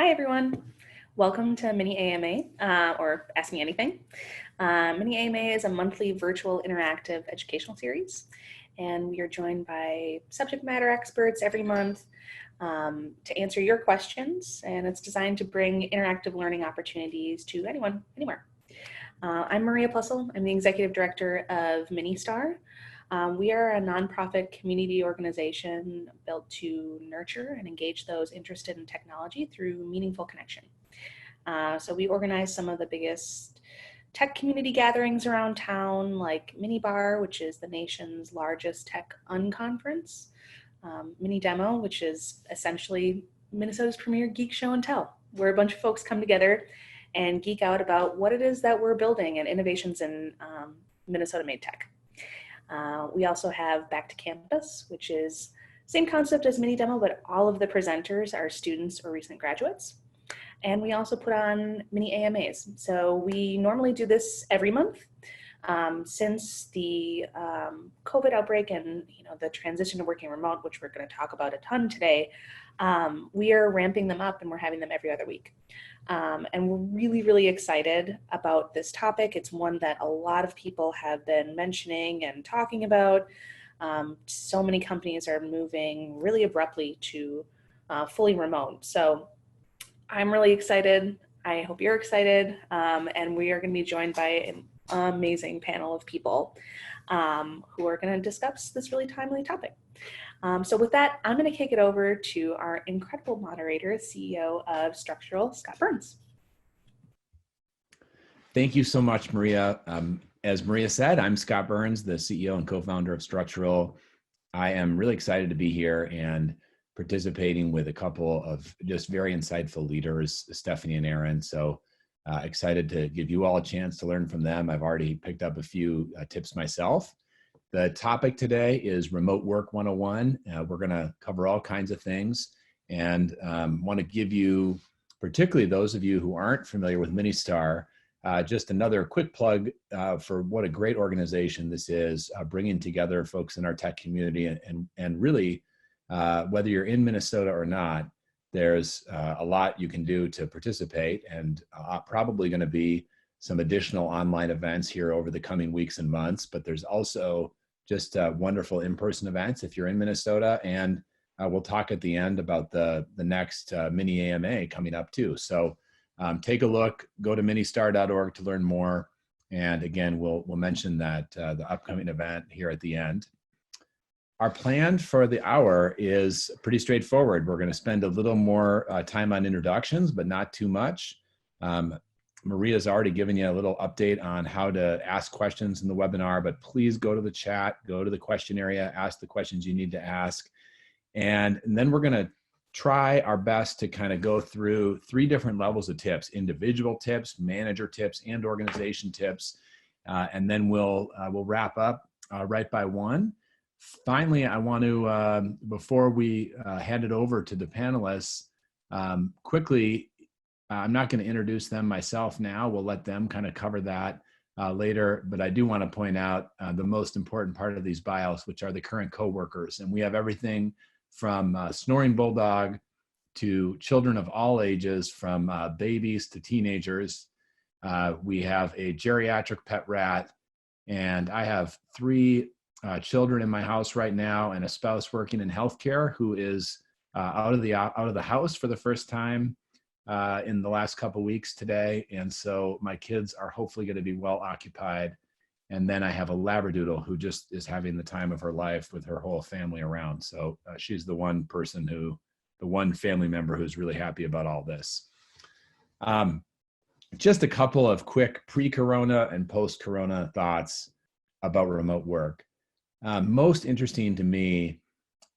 Hi, everyone. Welcome to Mini AMA, or Ask Me Anything. Mini AMA is a monthly virtual interactive educational series, and we are joined by subject matter experts every month to answer your questions, and it's designed to bring interactive learning opportunities to anyone, anywhere. I'm Maria Plussel. I'm the Executive Director of Minnestar. We are a nonprofit community organization built to nurture and engage those interested in technology through meaningful connection. So we organize some of the biggest tech community gatherings around town, like Mini Bar, which is the nation's largest tech unconference, Mini Demo, which is essentially Minnesota's premier geek show and tell, where a bunch of folks come together and geek out about what it is that we're building and innovations in Minnesota-made tech. We also have Back to Campus, which is same concept as Mini Demo, but all of the presenters are students or recent graduates. And we also put on mini AMAs. So we normally do this every month. Since the COVID outbreak and the transition to working remote, which we're going to talk about a ton today, we are ramping them up and we're having them every other week. And we're really, really excited about this topic. It's one that a lot of people have been mentioning and talking about. So many companies are moving really abruptly to fully remote. So I'm really excited. I hope you're excited. And we are going to be joined by an amazing panel of people who are going to discuss this really timely topic. So with that, I'm going to kick it over to our incredible moderator, CEO of Structural, Scott Burns. Thank you so much, Maria. As Maria said, I'm Scott Burns, the CEO and co-founder of Structural. I am really excited to be here and participating with a couple of just very insightful leaders, Stephanie and Eryn. So excited to give you all a chance to learn from them. I've already picked up a few tips myself. The topic today is Remote Work 101. We're going to cover all kinds of things and want to give you, particularly those of you who aren't familiar with Minnestar, just another quick plug for what a great organization this is, bringing together folks in our tech community and really, whether you're in Minnesota or not, there's a lot you can do to participate, and probably going to be some additional online events here over the coming weeks and months, but there's also just wonderful in-person events if you're in Minnesota, and we'll talk at the end about the next mini AMA coming up too. So take a look, go to minnestar.org to learn more, and again, we'll mention that the upcoming event here at the end. Our plan for the hour is pretty straightforward. We're going to spend a little more time on introductions, but not too much. Maria's already given you a little update on how to ask questions in the webinar, but please go to the chat, go to the question area, ask the questions you need to ask. And then we're going to try our best to kind of go through 3 different levels of tips: individual tips, manager tips, and organization tips. And then we'll wrap up right by 1. Finally, I want to, before we hand it over to the panelists, quickly, I'm not going to introduce them myself now. We'll let them kind of cover that later. But I do want to point out the most important part of these bios, which are the current coworkers. And we have everything from snoring bulldog to children of all ages, from babies to teenagers. We have a geriatric pet rat, and I have 3 children in my house right now, and a spouse working in healthcare who is out of the house for the first time in the last couple weeks today. And so my kids are hopefully going to be well occupied. And then I have a Labradoodle who just is having the time of her life with her whole family around. So she's the one family member who's really happy about all this. Just a couple of quick pre-corona and post-corona thoughts about remote work. Most interesting to me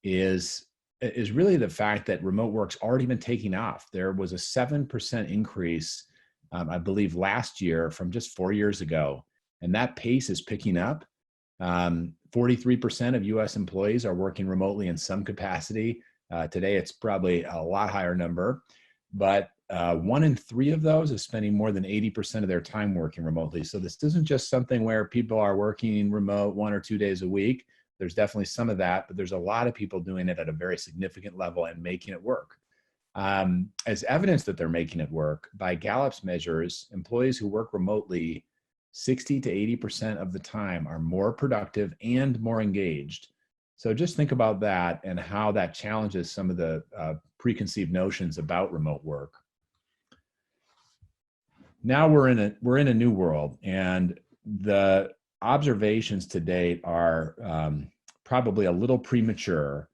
is really the fact that remote work's already been taking off. There was a 7% increase, I believe, last year from just 4 years ago, and that pace is picking up. 43% of U.S. employees are working remotely in some capacity. Today, it's probably a lot higher number, but 1 in 3 of those is spending more than 80% of their time working remotely. So this isn't just something where people are working remote 1 or 2 days a week. There's definitely some of that, but there's a lot of people doing it at a very significant level and making it work. As evidence that they're making it work, by Gallup's measures, employees who work remotely 60 to 80% of the time are more productive and more engaged. So just think about that and how that challenges some of the preconceived notions about remote work. Now we're in a new world, and the observations to date are probably a little premature.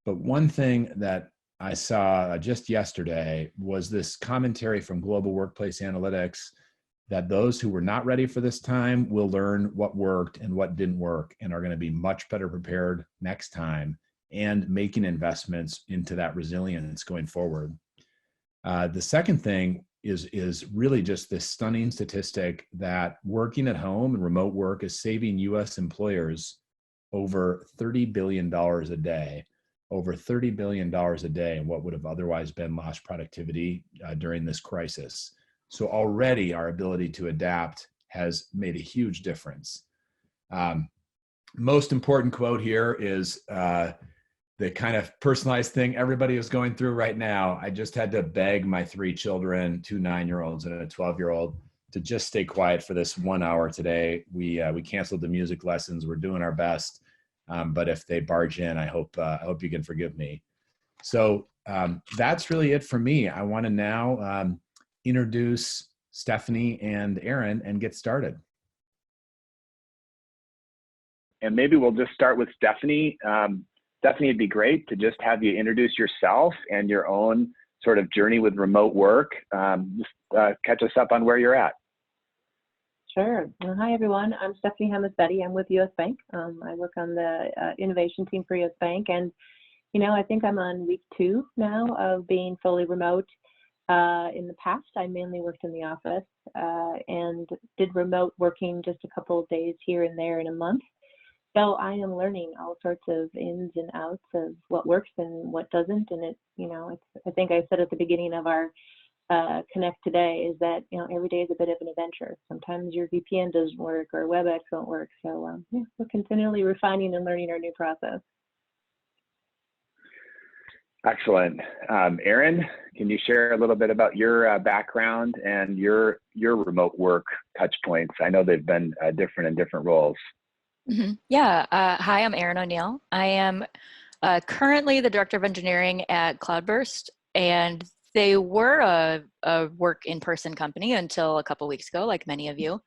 But one thing that I saw just yesterday was this commentary from Global Workplace Analytics that those who were not ready for this time will learn what worked and what didn't work and are going to be much better prepared next time and making investments into that resilience going forward. The second thing is really just this stunning statistic that working at home and remote work is saving US employers over $30 billion a day, over $30 billion a day in what would have otherwise been lost productivity during this crisis. So already our ability to adapt has made a huge difference. Most important quote here is the kind of personalized thing everybody is going through right now. I just had to beg my 3 children, 2 9-year-olds and a 12-year-old, to just stay quiet for this 1 hour today. We canceled the music lessons. We're doing our best, but if they barge in, I hope you can forgive me. So that's really it for me. I want to now introduce Stephanie and Eryn and get started. And maybe we'll just start with Stephanie. Stephanie, it'd be great to just have you introduce yourself and your own sort of journey with remote work. Just catch us up on where you're at. Sure. Well, hi, everyone. I'm Stephanie Hammes-Betti. I'm with USBank. I work on the innovation team for USBank. And, you know, I think I'm on week 2 now of being fully remote. In the past, I mainly worked in the office and did remote working just a couple of days here and there in a month. So I am learning all sorts of ins and outs of what works and what doesn't. And it, you know, I think I said at the beginning of our Connect today is that, you know, every day is a bit of an adventure. Sometimes your VPN doesn't work or Webex won't work. So yeah, we're continually refining and learning our new process. Excellent. Eryn, can you share a little bit about your background and your remote work touch points? I know they've been different in different roles. Mm-hmm. Yeah. Hi, I'm Eryn O'Neil. I am currently the Director of Engineering at Cloudburst, and they were a work in-person company until a couple weeks ago, like many of you.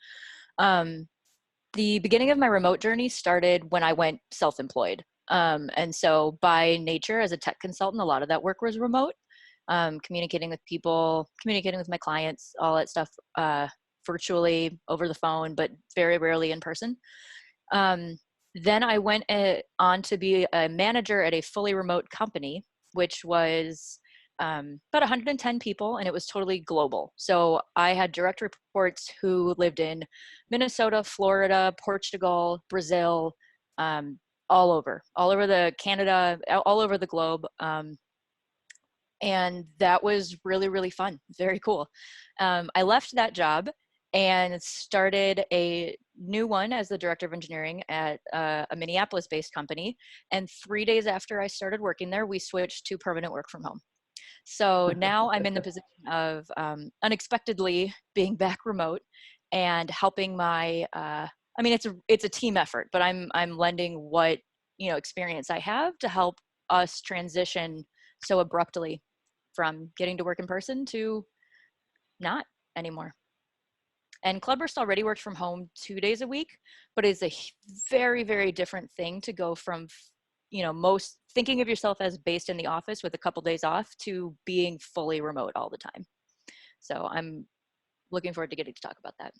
The beginning of my remote journey started when I went self-employed. And so by nature, as a tech consultant, a lot of that work was remote, communicating with people, communicating with my clients, all that stuff virtually over the phone, but very rarely in person. Then I went on to be a manager at a fully remote company, which was about 110 people, and it was totally global. So I had direct reports who lived in Minnesota, Florida, Portugal, Brazil, all over the Canada, all over the globe. And that was really, really fun. Very cool. I left that job and started a new one as the Director of Engineering at a Minneapolis-based company. And 3 days after I started working there, we switched to permanent work from home. So now I'm in the position of unexpectedly being back remote and helping my, I mean, it's a team effort, but I'm lending what, you know, experience I have to help us transition so abruptly from getting to work in person to not anymore. And Cloudburst already works from home 2 days a week, but it's a very, very different thing to go from, you know, most thinking of yourself as based in the office with a couple days off to being fully remote all the time. So I'm looking forward to getting to talk about that.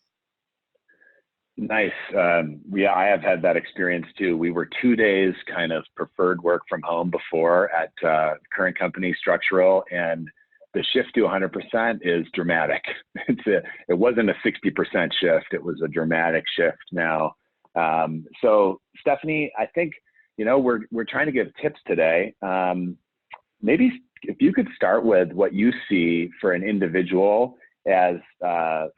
Nice. Yeah, I have had that experience too. We were 2 days kind of preferred work from home before at current company Structural, and the shift to 100% is dramatic. It wasn't a 60% shift. It was a dramatic shift now. So Stephanie, I think, you know, we're trying to give tips today. Maybe if you could start with what you see for an individual as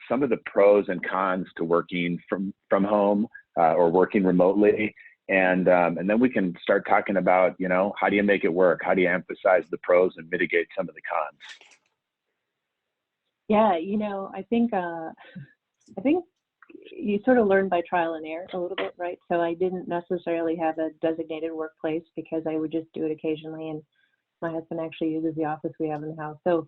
some of the pros and cons to working from home or working remotely, and then we can start talking about, you know, how do you make it work? How do you emphasize the pros and mitigate some of the cons? Yeah, you know, I think you sort of learn by trial and error a little bit, right? So I didn't necessarily have a designated workplace because I would just do it occasionally, and my husband actually uses the office we have in the house. So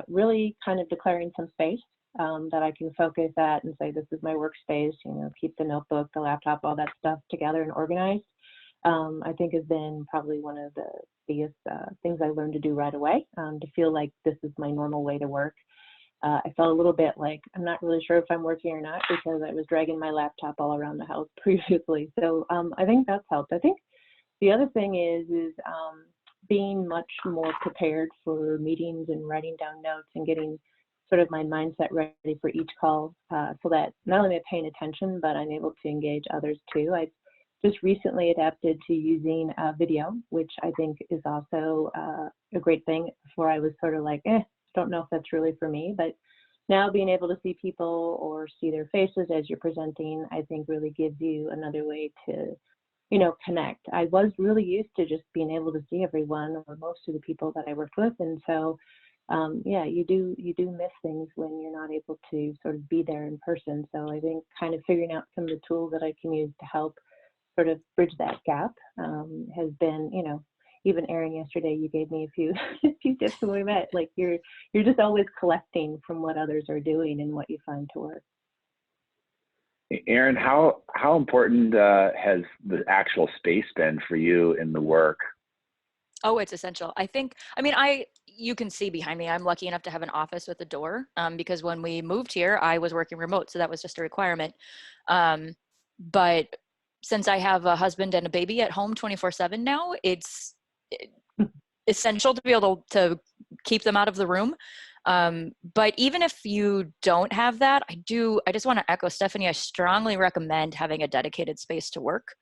really kind of declaring some space that I can focus at and say, this is my workspace, you know, keep the notebook, the laptop, all that stuff together and organized, I think has been probably one of the biggest things I learned to do right away, to feel like this is my normal way to work. I felt a little bit like I'm not really sure if I'm working or not because I was dragging my laptop all around the house previously. So I think that's helped. I think the other thing is being much more prepared for meetings and writing down notes and getting sort of my mindset ready for each call, so that not only am I paying attention, but I'm able to engage others too. I've just recently adapted to using video, which I think is also a great thing. Before I was sort of like, don't know if that's really for me, but now being able to see people or see their faces as you're presenting, I think really gives you another way to, you know, connect. I was really used to just being able to see everyone or most of the people that I worked with. And so, yeah, you do miss things when you're not able to sort of be there in person. So I think kind of figuring out some of the tools that I can use to help sort of bridge that gap has been, you know, even Eryn, yesterday you gave me a few tips when we met. Like you're just always collecting from what others are doing and what you find to work. Eryn, how important has the actual space been for you in the work? Oh, it's essential. I think, I mean, you can see behind me, I'm lucky enough to have an office with a door, because when we moved here, I was working remote. So that was just a requirement. But since I have a husband and a baby at home 24/7 now, it's essential to be able to keep them out of the room. But even if you don't have that, I just want to echo Stephanie. I strongly recommend having a dedicated space to work.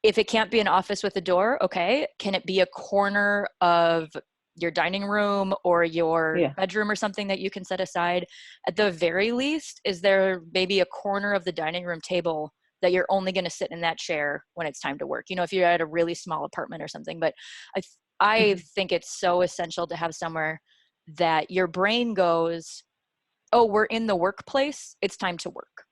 If it can't be an office with a door, okay, can it be a corner of your dining room or your bedroom or something that you can set aside? At the very least, is there maybe a corner of the dining room table that you're only going to sit in that chair when it's time to work? You know, if you're at a really small apartment or something. But I think it's so essential to have somewhere that your brain goes, oh, we're in the workplace, it's time to work.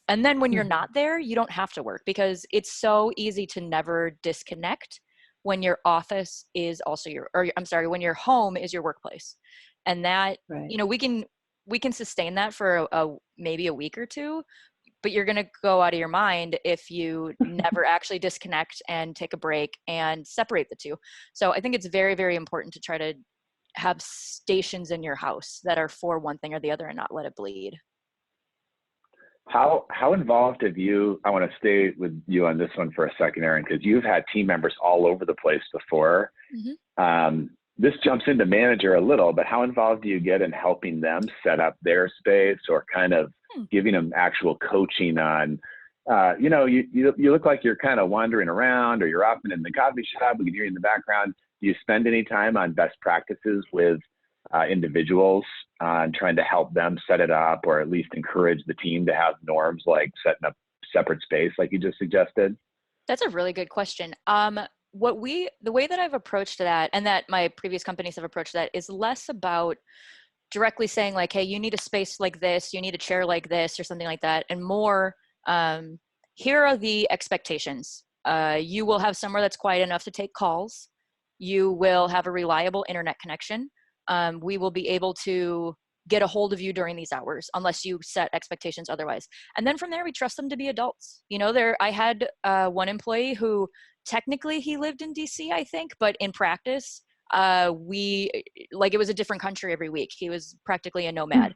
And then when you're not there, you don't have to work, because it's so easy to never disconnect when your office is also when your home is your workplace. And that, you know, we can sustain that for maybe a week or two, but you're going to go out of your mind if you never actually disconnect and take a break and separate the two. So I think it's very, very important to try to have stations in your house that are for one thing or the other and not let it bleed. How involved have you, I want to stay with you on this one for a second, Eryn, because you've had team members all over the place before. This jumps into manager a little, but how involved do you get in helping them set up their space, or kind of giving them actual coaching on, you know, you look like you're kind of wandering around, or you're up in the coffee shop, we can hear you in the background. Do you spend any time on best practices with individuals on trying to help them set it up, or at least encourage the team to have norms like setting up separate space like you just suggested? That's a really good question. The way that I've approached that, and that my previous companies have approached that, is less about directly saying like, hey, you need a space like this, you need a chair like this, or something like that, and more, here are the expectations. You will have somewhere that's quiet enough to take calls. You will have a reliable internet connection. We will be able to get a hold of you during these hours unless you set expectations otherwise. And then from there, we trust them to be adults. You know, I had one employee who technically he lived in DC, I think, but in practice, it was a different country every week. He was practically a nomad.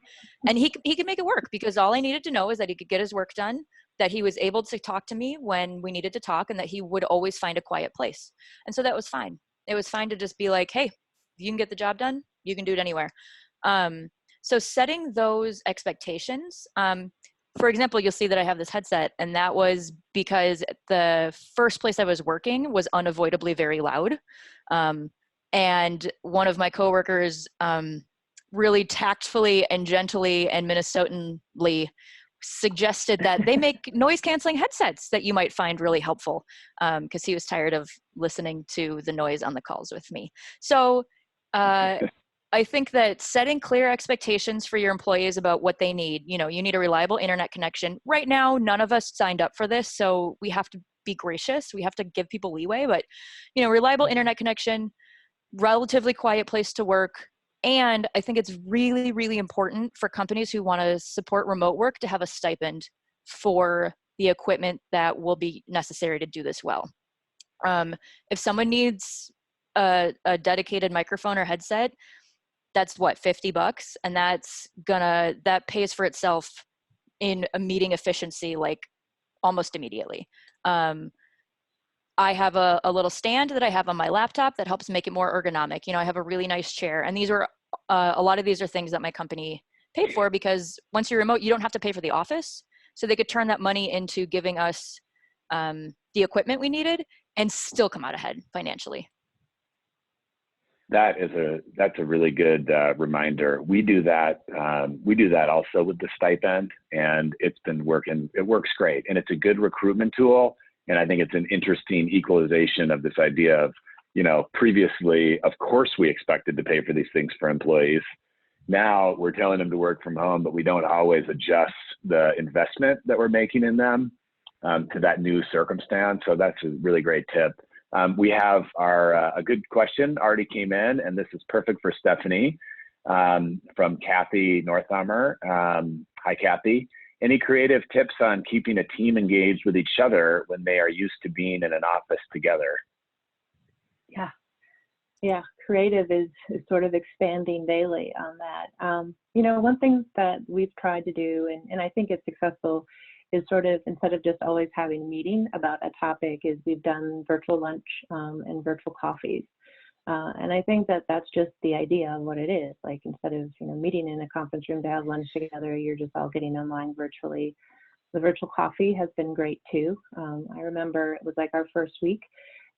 And he could make it work, because all I needed to know is that he could get his work done, that he was able to talk to me when we needed to talk, and that he would always find a quiet place. And so that was fine. It was fine to just be like, hey, if you can get the job done, you can do it anywhere. So setting those expectations, for example, you'll see that I have this headset, and that was because the first place I was working was unavoidably very loud. And one of my coworkers really tactfully and gently and Minnesotanly suggested that they make noise canceling headsets that you might find really helpful, because he was tired of listening to the noise on the calls with me. So I think that setting clear expectations for your employees about what they need, you need a reliable internet connection. Right now, none of us signed up for this, so we have to be gracious. We have to give people leeway, but reliable internet connection, relatively quiet place to work. And I think it's really, really important for companies who want to support remote work to have a stipend for the equipment that will be necessary to do this well. If someone needs a dedicated microphone or headset, that's what, $50, and that pays for itself in a meeting efficiency, like almost immediately. I have a little stand that I have on my laptop that helps make it more ergonomic. I have a really nice chair, and these are a lot of these are things that my company paid for, because once you're remote, you don't have to pay for the office. So they could turn that money into giving us the equipment we needed and still come out ahead financially. That's a really good reminder. We do that. We do that also with the stipend, and it's been working. It works great, and it's a good recruitment tool. And I think it's an interesting equalization of this idea of, previously, of course, we expected to pay for these things for employees. Now we're telling them to work from home, but we don't always adjust the investment that we're making in them to that new circumstance. So that's a really great tip. We have a good question already came in, and this is perfect for Stephanie from Kathy Northammer. Hi, Kathy. Any creative tips on keeping a team engaged with each other when they are used to being in an office together? Yeah. Creative is sort of expanding daily on that. One thing that we've tried to do, and I think it's successful, is sort of, instead of just always having a meeting about a topic, is we've done virtual lunch and virtual coffees. And I think that that's just the idea of what it is. Like, instead of meeting in a conference room to have lunch together, you're just all getting online virtually. The virtual coffee has been great too. I remember it was like our first week,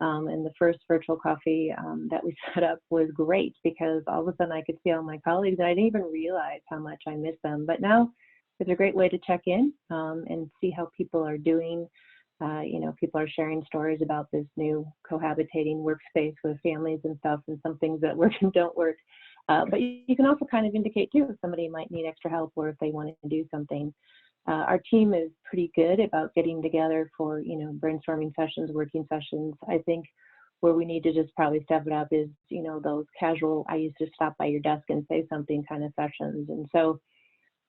and the first virtual coffee that we set up was great, because all of a sudden I could see all my colleagues, and I didn't even realize how much I missed them. But now it's a great way to check in and see how people are doing. People are sharing stories about this new cohabitating workspace with families and stuff, and some things that work and don't work. But you can also kind of indicate too if somebody might need extra help, or if they want to do something. Our team is pretty good about getting together for, brainstorming sessions, working sessions. I think where we need to just probably step it up is, those casual, I used to stop by your desk and say something kind of sessions. And so,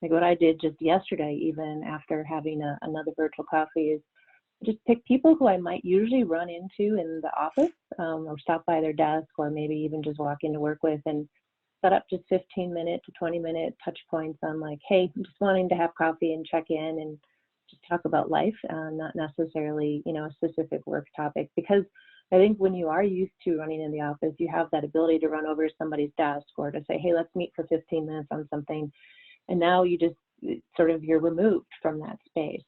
like, what I did just yesterday, even after having another virtual coffee, is just pick people who I might usually run into in the office, or stop by their desk, or maybe even just walk into work with, and set up just 15-minute to 20-minute touch points on, like, hey, I'm just wanting to have coffee and check in and just talk about life, not necessarily, a specific work topic. Because I think when you are used to running in the office, you have that ability to run over to somebody's desk, or to say, hey, let's meet for 15 minutes on something. And now you're removed from that space.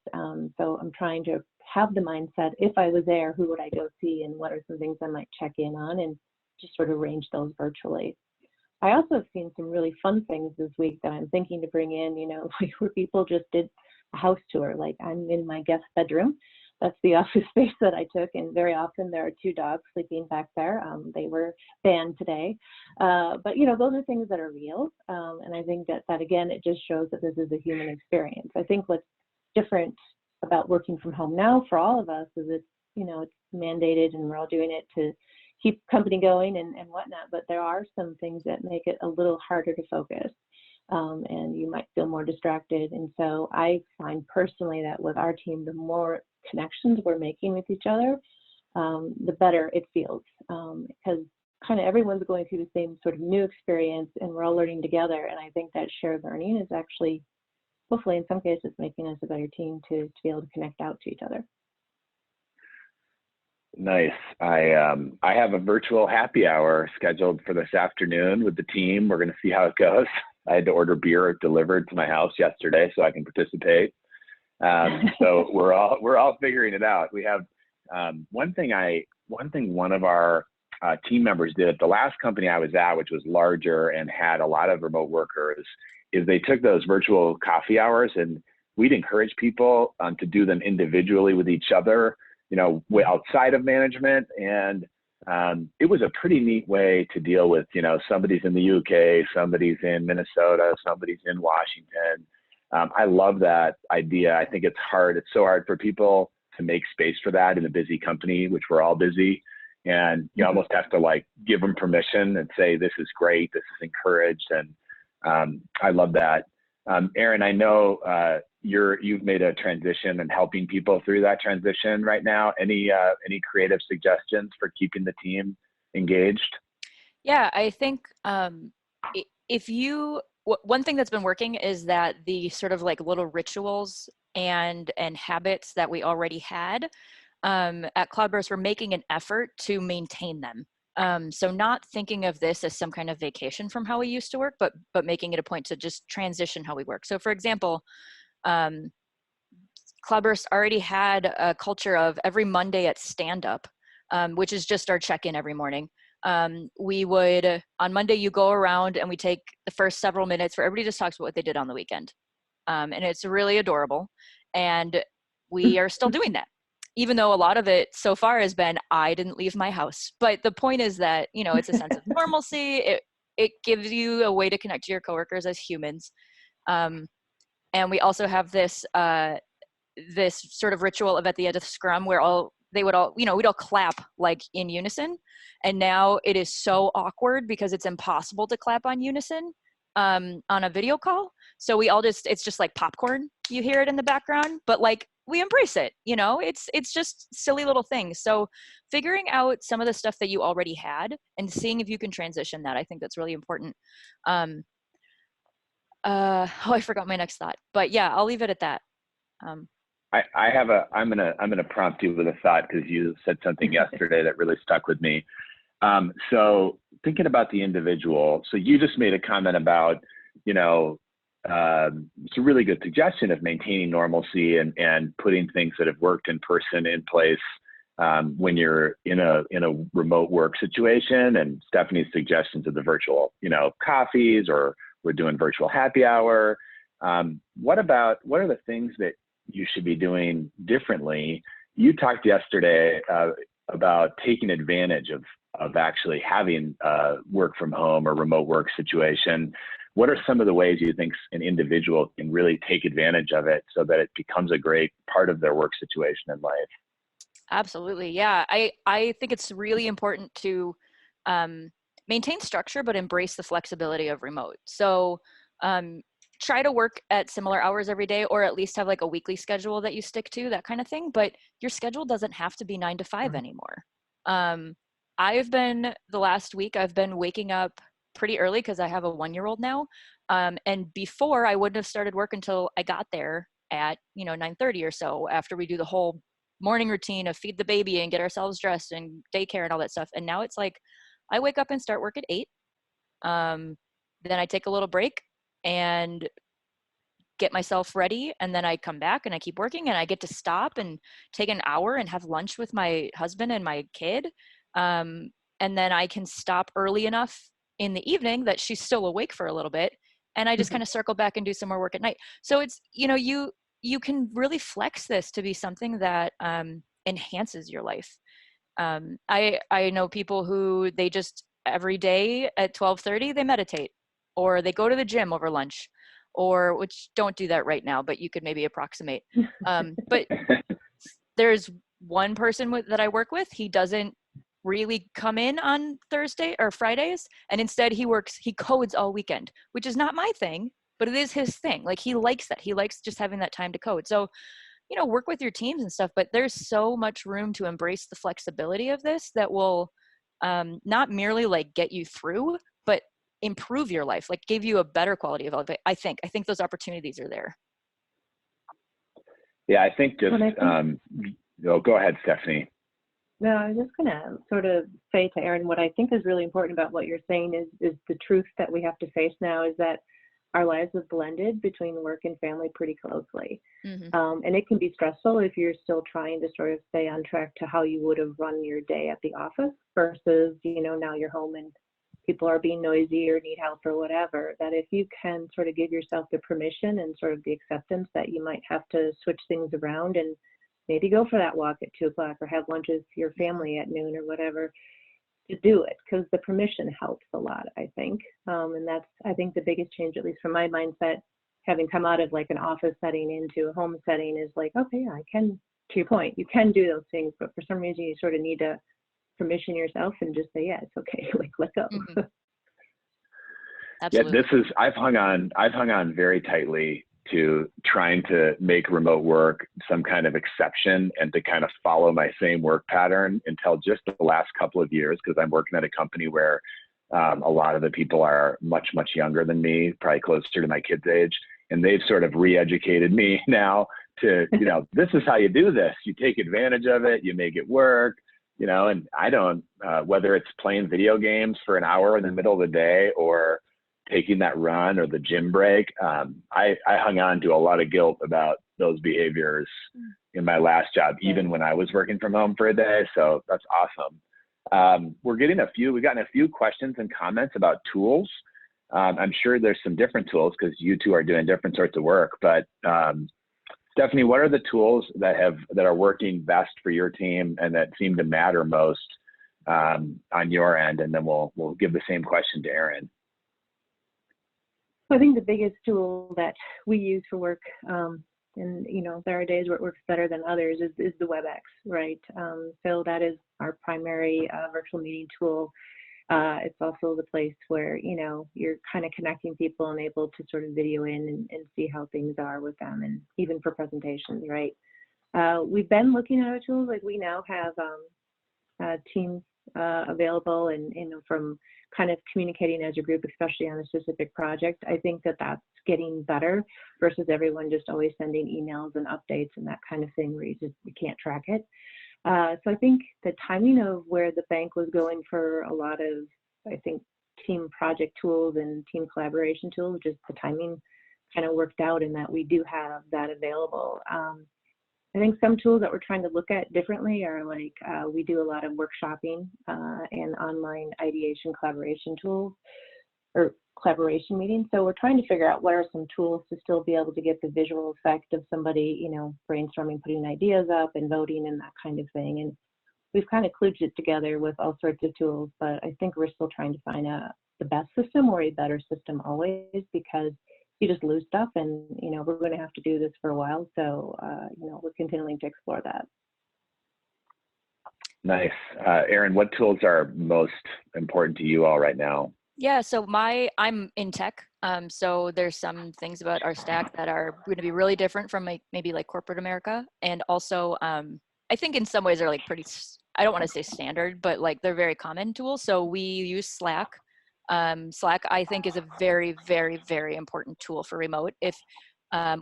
So I'm trying to have the mindset, if I was there, who would I go see, and what are some things I might check in on, and just sort of arrange those virtually. I also have seen some really fun things this week that I'm thinking to bring in, where people just did a house tour. Like, I'm in my guest bedroom. That's the office space that I took, and very often there are two dogs sleeping back there. They were banned today. But, those are things that are real. And I think that again, it just shows that this is a human experience. I think what's different about working from home now for all of us is it's mandated, and we're all doing it to keep company going and whatnot. But there are some things that make it a little harder to focus. And you might feel more distracted. And so I find personally that with our team, the more connections we're making with each other, the better it feels, because kind of everyone's going through the same sort of new experience, and we're all learning together. And I think that shared learning is actually, hopefully in some cases, making us a better team to be able to connect out to each other. Nice. I have a virtual happy hour scheduled for this afternoon with the team. We're going to see how it goes. I had to order beer delivered to my house yesterday so I can participate. So we're all figuring it out. We have one thing one of our team members did at the last company I was at, which was larger and had a lot of remote workers, is they took those virtual coffee hours and we'd encourage people to do them individually with each other, you know, outside of management. And it was a pretty neat way to deal with, you know, somebody's in the UK, somebody's in Minnesota, somebody's in Washington. I love that idea. I think it's hard. It's so hard for people to make space for that in a busy company, which we're all busy. And you almost have to like give them permission and say, this is great, this is encouraged. And I love that. Eryn, I know you've made a transition and helping people through that transition right now. Any creative suggestions for keeping the team engaged? Yeah, I think one thing that's been working is that the sort of like little rituals and habits that we already had at Cloudburst, we're making an effort to maintain them. So not thinking of this as some kind of vacation from how we used to work, but making it a point to just transition how we work. So for example, Cloudburst already had a culture of every Monday at stand up, which is just our check-in every morning. We would, on Monday, you go around and we take the first several minutes where everybody just talks about what they did on the weekend. And it's really adorable. And we are still doing that, even though a lot of it so far has been, I didn't leave my house. But the point is that, you know, it's a sense of normalcy. It gives you a way to connect to your coworkers as humans. And we also have this sort of ritual of at the end of Scrum where we'd all clap like in unison. And now it is so awkward because it's impossible to clap on unison on a video call. So it's just like popcorn. You hear it in the background, but like we embrace it, you know, it's just silly little things. So figuring out some of the stuff that you already had and seeing if you can transition that, I think that's really important. I forgot my next thought, but yeah, I'll leave it at that. I'm gonna prompt you with a thought because you said something yesterday that really stuck with me. So thinking about the individual, so you just made a comment about, you know, it's a really good suggestion of maintaining normalcy and putting things that have worked in person in place when you're in a remote work situation. And Stephanie's suggestions of the virtual, you know, coffees, or we're doing virtual happy hour. What are the things that you should be doing differently? You talked yesterday about taking advantage of actually having work from home or remote work situation. What are some of the ways you think an individual can really take advantage of it so that it becomes a great part of their work situation in life? Absolutely. Yeah. I think it's really important to maintain structure, but embrace the flexibility of remote. So try to work at similar hours every day, or at least have like a weekly schedule that you stick to, that kind of thing. But your schedule doesn't have to be 9 to 5 anymore. The last week, I've been waking up pretty early because I have a 1-year-old now. And before, I wouldn't have started work until I got there at, 9:30 or so, after we do the whole morning routine of feed the baby and get ourselves dressed and daycare and all that stuff. And now it's like, I wake up and start work at 8. Then I take a little break and get myself ready, and then I come back and I keep working, and I get to stop and take an hour and have lunch with my husband and my kid. And then I can stop early enough in the evening that she's still awake for a little bit, and I just kind of circle back and do some more work at night. So it's, you can really flex this to be something that enhances your life. I know people who they just every day at 12:30 they meditate, or they go to the gym over lunch, or which don't do that right now, but you could maybe approximate. But there's one person that I work with, he doesn't really come in on Thursday or Fridays, and instead he codes all weekend, which is not my thing, but it is his thing. Like, he likes that. He likes just having that time to code. So, work with your teams and stuff, but there's so much room to embrace the flexibility of this that will not merely like get you through, but improve your life, like give you a better quality of life. I think those opportunities are there. Yeah, I think just, go ahead, Stephanie. No, I was just going to sort of say to Eryn, what I think is really important about what you're saying is the truth that we have to face now is that our lives have blended between work and family pretty closely. Mm-hmm. And it can be stressful if you're still trying to sort of stay on track to how you would have run your day at the office versus, now you're home and people are being noisy or need help or whatever, that if you can sort of give yourself the permission and sort of the acceptance that you might have to switch things around and maybe go for that walk at 2 o'clock or have lunch with your family at noon or whatever, to do it, because the permission helps a lot, I think. And that's, I think, the biggest change, at least from my mindset, having come out of like an office setting into a home setting, is like, okay, I can, to your point, you can do those things, but for some reason you sort of need to permission yourself and just say, yeah, it's okay, like let go. Mm-hmm. Absolutely. Yeah, I've hung on very tightly to trying to make remote work some kind of exception and to kind of follow my same work pattern until just the last couple of years, because I'm working at a company where a lot of the people are much, much younger than me, probably closer to my kids' age. And they've sort of re-educated me now to, you know, this is how you do this. You take advantage of it, you make it work, you know, and I don't, whether it's playing video games for an hour in the middle of the day or taking that run or the gym break, I hung on to a lot of guilt about those behaviors in my last job, even when I was working from home for a day. So that's awesome. We've gotten a few questions and comments about tools. I'm sure there's some different tools because you two are doing different sorts of work, but Stephanie, what are the tools that are working best for your team and that seem to matter most on your end? And then we'll give the same question to Eryn. I think the biggest tool that we use for work, and you know, there are days where it works better than others, is the Webex, right? So that is our primary virtual meeting tool. It's also the place where, you know, you're kind of connecting people and able to sort of video in and see how things are with them, and even for presentations, right? We've been looking at our tools, like we now have Teams available, and, you know, from kind of communicating as a group, especially on a specific project, I think that that's getting better versus everyone just always sending emails and updates and that kind of thing where you can't track it. So I think the timing of where the bank was going for a lot of, I think, team project tools and team collaboration tools, just the timing kind of worked out in that we do have that available. I think some tools that we're trying to look at differently are like, we do a lot of workshopping and online ideation collaboration tools or collaboration meetings. So we're trying to figure out what are some tools to still be able to get the visual effect of somebody, you know, brainstorming, putting ideas up and voting and that kind of thing. And we've kind of kludged it together with all sorts of tools, but I think we're still trying to find the best system or a better system always, because you just lose stuff, and, you know, we're going to have to do this for a while. So, you know, we're continuing to explore that. Nice. Eryn, what tools are most important to you all right now? Yeah, so I'm in tech. So there's some things about our stack that are going to be really different from maybe like corporate America. And also, I think in some ways they're like pretty, I don't want to say standard, but like they're very common tools. So we use Slack. Slack, I think, is a very, very, very important tool for remote.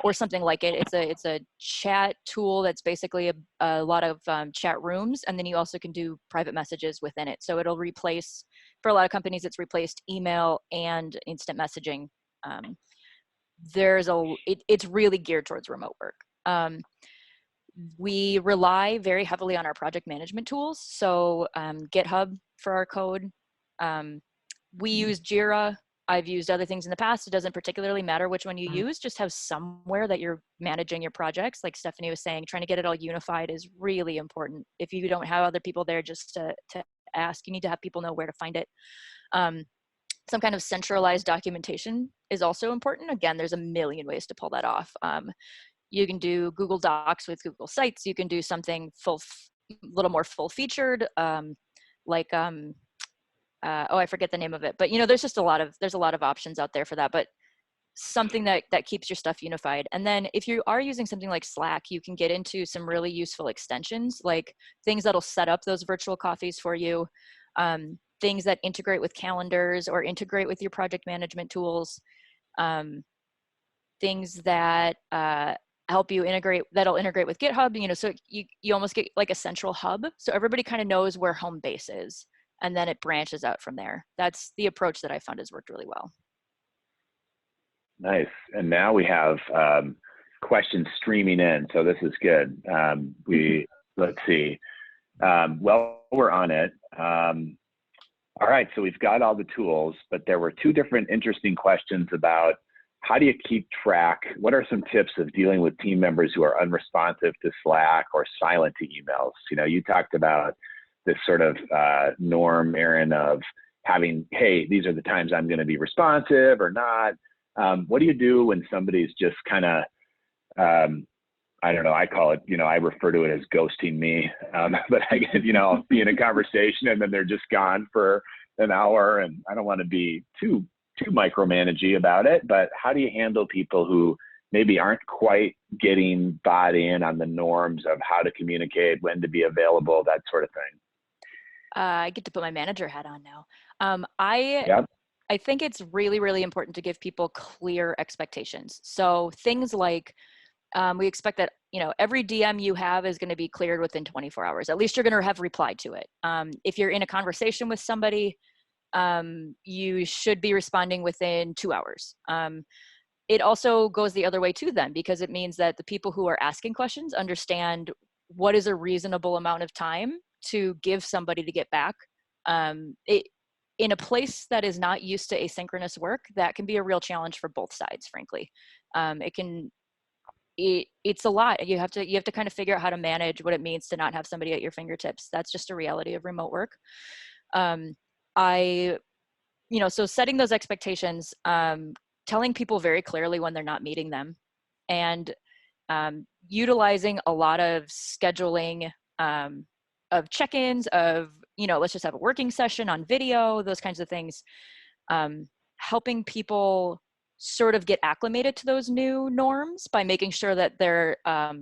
Or something like it. It's a chat tool that's basically a lot of chat rooms, and then you also can do private messages within it. So it'll replace, for a lot of companies, it's replaced email and instant messaging. It's really geared towards remote work. We rely very heavily on our project management tools. So GitHub for our code. We use Jira. I've used other things in the past. It doesn't particularly matter which one you use, just have somewhere that you're managing your projects. Like Stephanie was saying, trying to get it all unified is really important. If you don't have other people there just to ask, you need to have people know where to find it. Some kind of centralized documentation is also important. Again, there's a million ways to pull that off. You can do Google Docs with Google Sites. You can do something a little more full featured, I forget the name of it, but, you know, there's a lot of options out there for that, but something that keeps your stuff unified. And then if you are using something like Slack, you can get into some really useful extensions, like things that'll set up those virtual coffees for you, things that integrate with calendars or integrate with your project management tools, things that help you that'll integrate with GitHub, you know, so you almost get like a central hub. So everybody kind of knows where home base is, and then it branches out from there. That's the approach that I found has worked really well. Nice. And now we have questions streaming in, so this is good. Let's see. Well, we're on it. All right, so we've got all the tools, but there were two different interesting questions about how do you keep track? What are some tips of dealing with team members who are unresponsive to Slack or silent to emails? You know, you talked about this sort of norm, Eryn, of having, hey, these are the times I'm going to be responsive or not. What do you do when somebody's just kind of, I don't know, I call it, you know, I refer to it as ghosting me, but I get, you know, be in a conversation and then they're just gone for an hour, and I don't want to be too micromanagey about it, but how do you handle people who maybe aren't quite getting bought in on the norms of how to communicate, when to be available, that sort of thing? I get to put my manager hat on now. Yep. I think it's really, really important to give people clear expectations. So things like, we expect that, you know, every DM you have is going to be cleared within 24 hours. At least you're going to have replied to it. If you're in a conversation with somebody, you should be responding within 2 hours. It also goes the other way too then, because it means that the people who are asking questions understand what is a reasonable amount of time to give somebody to get back. In a place that is not used to asynchronous work, that can be a real challenge for both sides, frankly. It's a lot. You have to kind of figure out how to manage what it means to not have somebody at your fingertips. That's just a reality of remote work. So setting those expectations, telling people very clearly when they're not meeting them, and utilizing a lot of scheduling of check-ins, of, you know, let's just have a working session on video, those kinds of things, helping people sort of get acclimated to those new norms by making sure that they're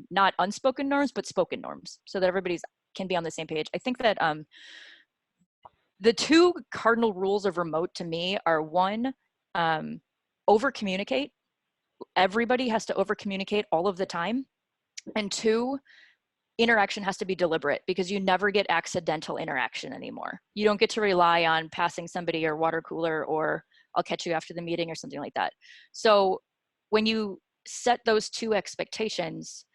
not unspoken norms, but spoken norms, so that everybody's can be on the same page. I think that the two cardinal rules of remote to me are, one, over communicate. Everybody has to over communicate all of the time. And two, interaction has to be deliberate, because you never get accidental interaction anymore. You don't get to rely on passing somebody your water cooler or I'll catch you after the meeting or something like that. So when you set those two expectations,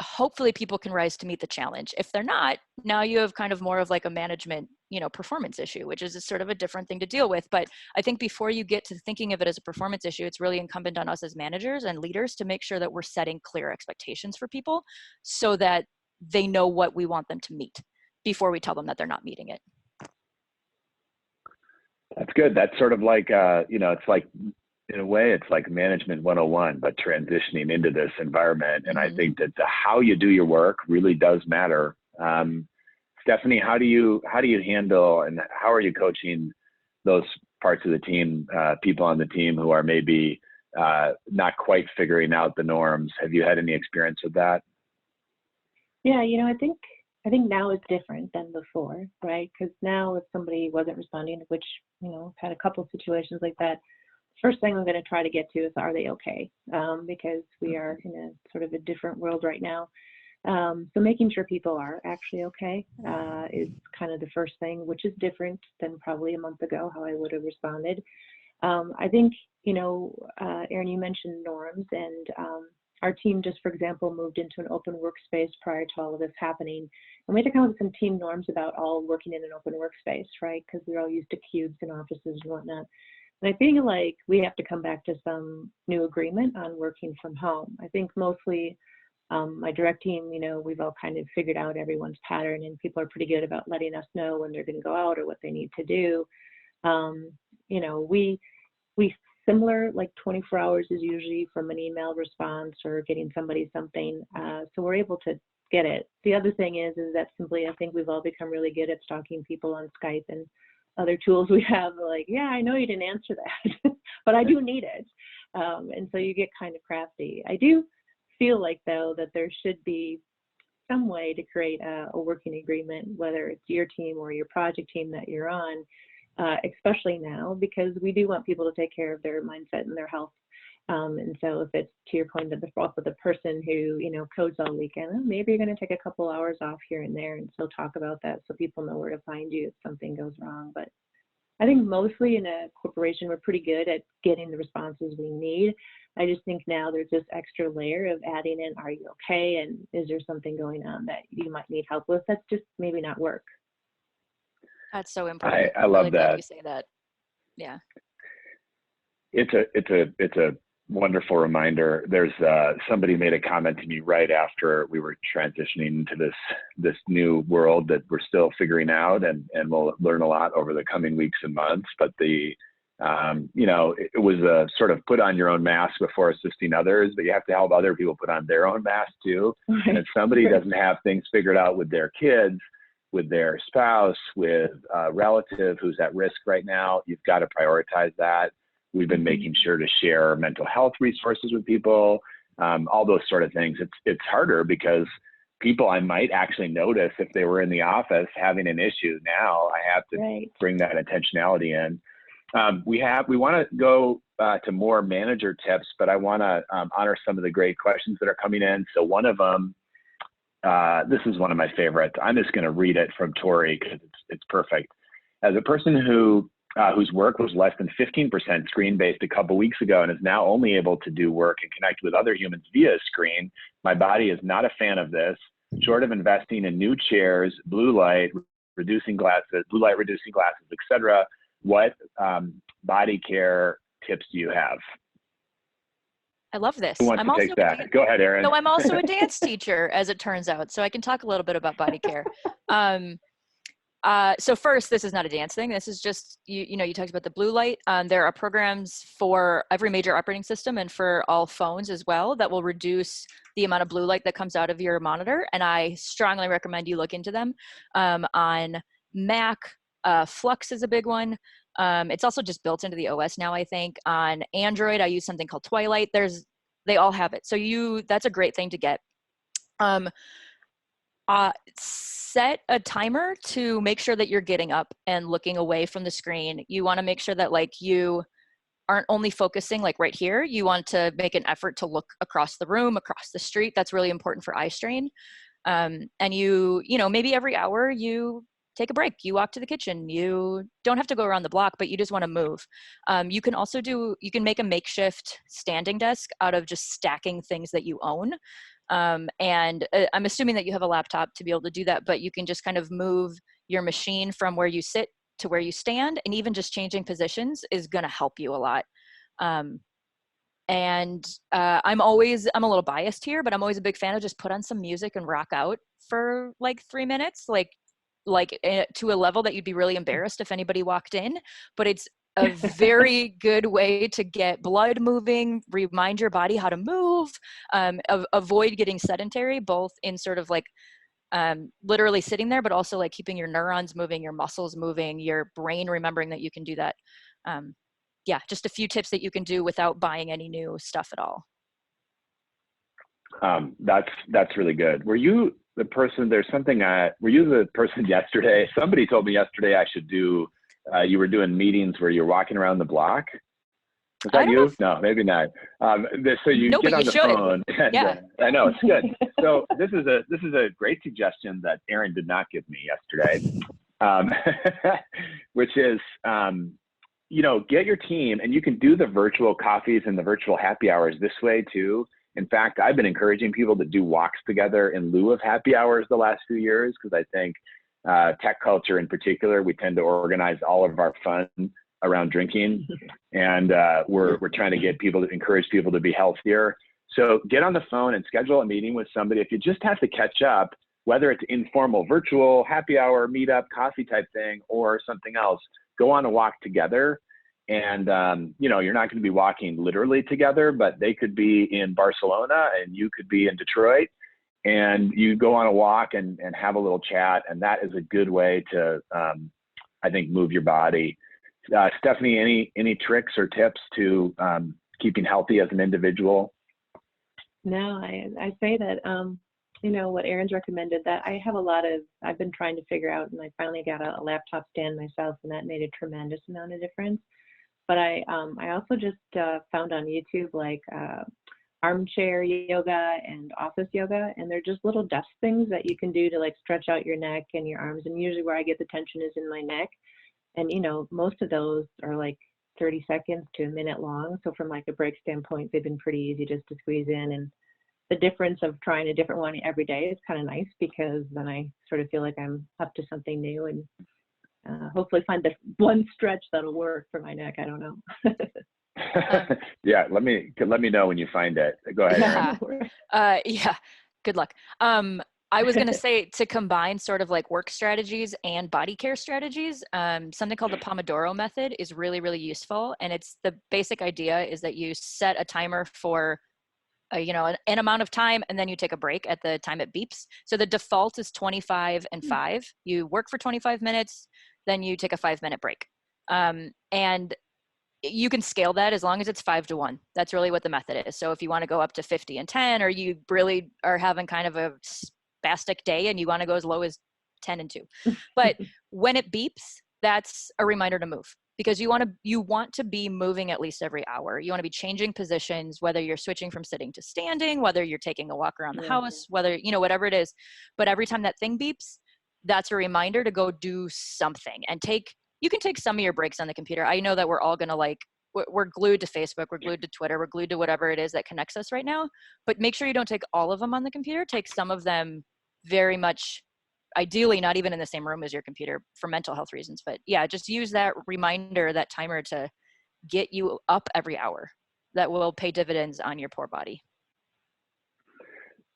hopefully people can rise to meet the challenge. If they're not, now you have kind of more of like a management, you know, performance issue, which is sort of a different thing to deal with. But I think before you get to thinking of it as a performance issue, it's really incumbent on us as managers and leaders to make sure that we're setting clear expectations for people so that they know what we want them to meet before we tell them that they're not meeting it. That's good. That's sort of like, you know, it's like, in a way, it's like management 101, but transitioning into this environment. And I think that how you do your work really does matter. Stephanie, how do you handle, and how are you coaching those parts of the team, people on the team who are maybe not quite figuring out the norms? Have you had any experience with that? Yeah, you know, I think now is different than before, right? Because now if somebody wasn't responding, which, you know, I've had a couple of situations like that, first thing I'm going to try to get to is, are they okay? Because we are in a sort of a different world right now. So making sure people are actually okay is kind of the first thing, which is different than probably a month ago, how I would have responded. I think, you know, Eryn, you mentioned norms, and our team just, for example, moved into an open workspace prior to all of this happening. And we had to come up with some team norms about all working in an open workspace, right? Because we're all used to cubes and offices and whatnot. And I feel like we have to come back to some new agreement on working from home. I think mostly my direct team, you know, we've all kind of figured out everyone's pattern, and people are pretty good about letting us know when they're going to go out or what they need to do. You know, we similar, like 24 hours is usually from an email response or getting somebody something. So we're able to get it. The other thing is that simply, I think we've all become really good at stalking people on Skype and other tools we have. Like, yeah, I know you didn't answer that, but I do need it. And so you get kind of crafty. I do feel like, though, that there should be some way to create a working agreement, whether it's your team or your project team that you're on, especially now, because we do want people to take care of their mindset and their health. And so if it's, to your point, the fault of the person who, you know, codes all weekend, maybe you're going to take a couple hours off here and there and still talk about that so people know where to find you if something goes wrong. But I think mostly in a corporation, we're pretty good at getting the responses we need. I just think now there's this extra layer of adding in, are you okay? And is there something going on that you might need help with that's just maybe not work? That's so important. I I'm love really glad that. you say that. Yeah. It's a wonderful reminder. There's somebody made a comment to me right after we were transitioning to this new world that we're still figuring out, and we'll learn a lot over the coming weeks and months. But it was a sort of put on your own mask before assisting others, but you have to help other people put on their own mask too. And if somebody doesn't have things figured out with their kids, with their spouse, with a relative who's at risk right now, you've got to prioritize that. We've been making sure to share mental health resources with people, all those sort of things. It's harder because people I might actually notice if they were in the office having an issue. Now I have to bring that intentionality in. We want to go to more manager tips, but I want to honor some of the great questions that are coming in. So one of them, this is one of my favorites. I'm just going to read it from Tori because it's perfect. As a person whose work was less than 15% screen-based a couple weeks ago and is now only able to do work and connect with other humans via a screen, my body is not a fan of this. Short of investing in new chairs, blue light reducing glasses, etc., what body care tips do you have? I love this. Who wants to take that? Go ahead, Eryn. So I'm also a dance teacher, as it turns out, so I can talk a little bit about body care. So first, this is not a dance thing. This is just, you talked about the blue light. There are programs for every major operating system and for all phones as well that will reduce the amount of blue light that comes out of your monitor. And I strongly recommend you look into them. On Mac, Flux is a big one. It's also just built into the OS now, I think. On Android, I use something called Twilight. They all have it. So that's a great thing to get. Set a timer to make sure that you're getting up and looking away from the screen. You want to make sure that you aren't only focusing right here. You want to make an effort to look across the room, across the street. That's really important for eye strain. And maybe every hour you take a break. You walk to the kitchen. You don't have to go around the block, but you just want to move. You can make a makeshift standing desk out of just stacking things that you own. And I'm assuming that you have a laptop to be able to do that, but you can just kind of move your machine from where you sit to where you stand, and even just changing positions is going to help you a lot. I'm a little biased here, but I'm always a big fan of just put on some music and rock out for 3 minutes, to a level that you'd be really embarrassed if anybody walked in, but it's a very good way to get blood moving, remind your body how to move, avoid getting sedentary, both in sort of literally sitting there, but also keeping your neurons moving, your muscles moving, your brain remembering that you can do that. Just a few tips that you can do without buying any new stuff at all. That's really good. Were you the person yesterday? Somebody told me yesterday I should do, you were doing meetings where you're walking around the block. Was that you? No, maybe not. So you get on the phone. And, yeah. I know, it's good. So this is a great suggestion that Eryn did not give me yesterday, which is, get your team, and you can do the virtual coffees and the virtual happy hours this way too. In fact, I've been encouraging people to do walks together in lieu of happy hours the last few years, because I think tech culture in particular, we tend to organize all of our fun around drinking, and we're trying to encourage people to be healthier. So get on the phone and schedule a meeting with somebody. If you just have to catch up, whether it's informal, virtual, happy hour, meetup, coffee type thing, or something else, go on a walk together. And, you're not going to be walking literally together, but they could be in Barcelona and you could be in Detroit, and you go on a walk and have a little chat. And that is a good way to, I think, move your body. Stephanie, any tricks or tips to keeping healthy as an individual? No, I say that, what Eryn's recommended, that I've been trying to figure out, and I finally got a laptop stand myself, and that made a tremendous amount of difference. But I also just found on YouTube armchair yoga and office yoga, and they're just little desk things that you can do to stretch out your neck and your arms. And usually where I get the tension is in my neck, and most of those are 30 seconds to a minute long. So from a break standpoint, they've been pretty easy just to squeeze in. And the difference of trying a different one every day is kind of nice, because then I sort of feel like I'm up to something new, and hopefully find the one stretch that'll work for my neck. I don't know. Yeah, let me know when you find it. Go ahead, Eryn. Yeah, good luck. I was going to say, to combine sort of like work strategies and body care strategies, something called the Pomodoro method is really, really useful. And it's the basic idea is that you set a timer for an amount of time, and then you take a break at the time it beeps. So the default is 25 and 5. You work for 25 minutes, then you take a 5-minute break. And you can scale that as long as it's 5 to 1. That's really what the method is. So if you want to go up to 50 and 10, or you really are having kind of a spastic day and you want to go as low as 10 and 2. But when it beeps, that's a reminder to move, because you want to be moving at least every hour. You want to be changing positions, whether you're switching from sitting to standing, whether you're taking a walk around the house, whether, whatever it is. But every time that thing beeps, that's a reminder to go do something. And you can take some of your breaks on the computer. I know that we're all going to we're glued to Facebook, we're glued to Twitter, we're glued to whatever it is that connects us right now. But make sure you don't take all of them on the computer. Take some of them very much, ideally not even in the same room as your computer for mental health reasons. But yeah, just use that reminder, that timer, to get you up every hour. That will pay dividends on your poor body.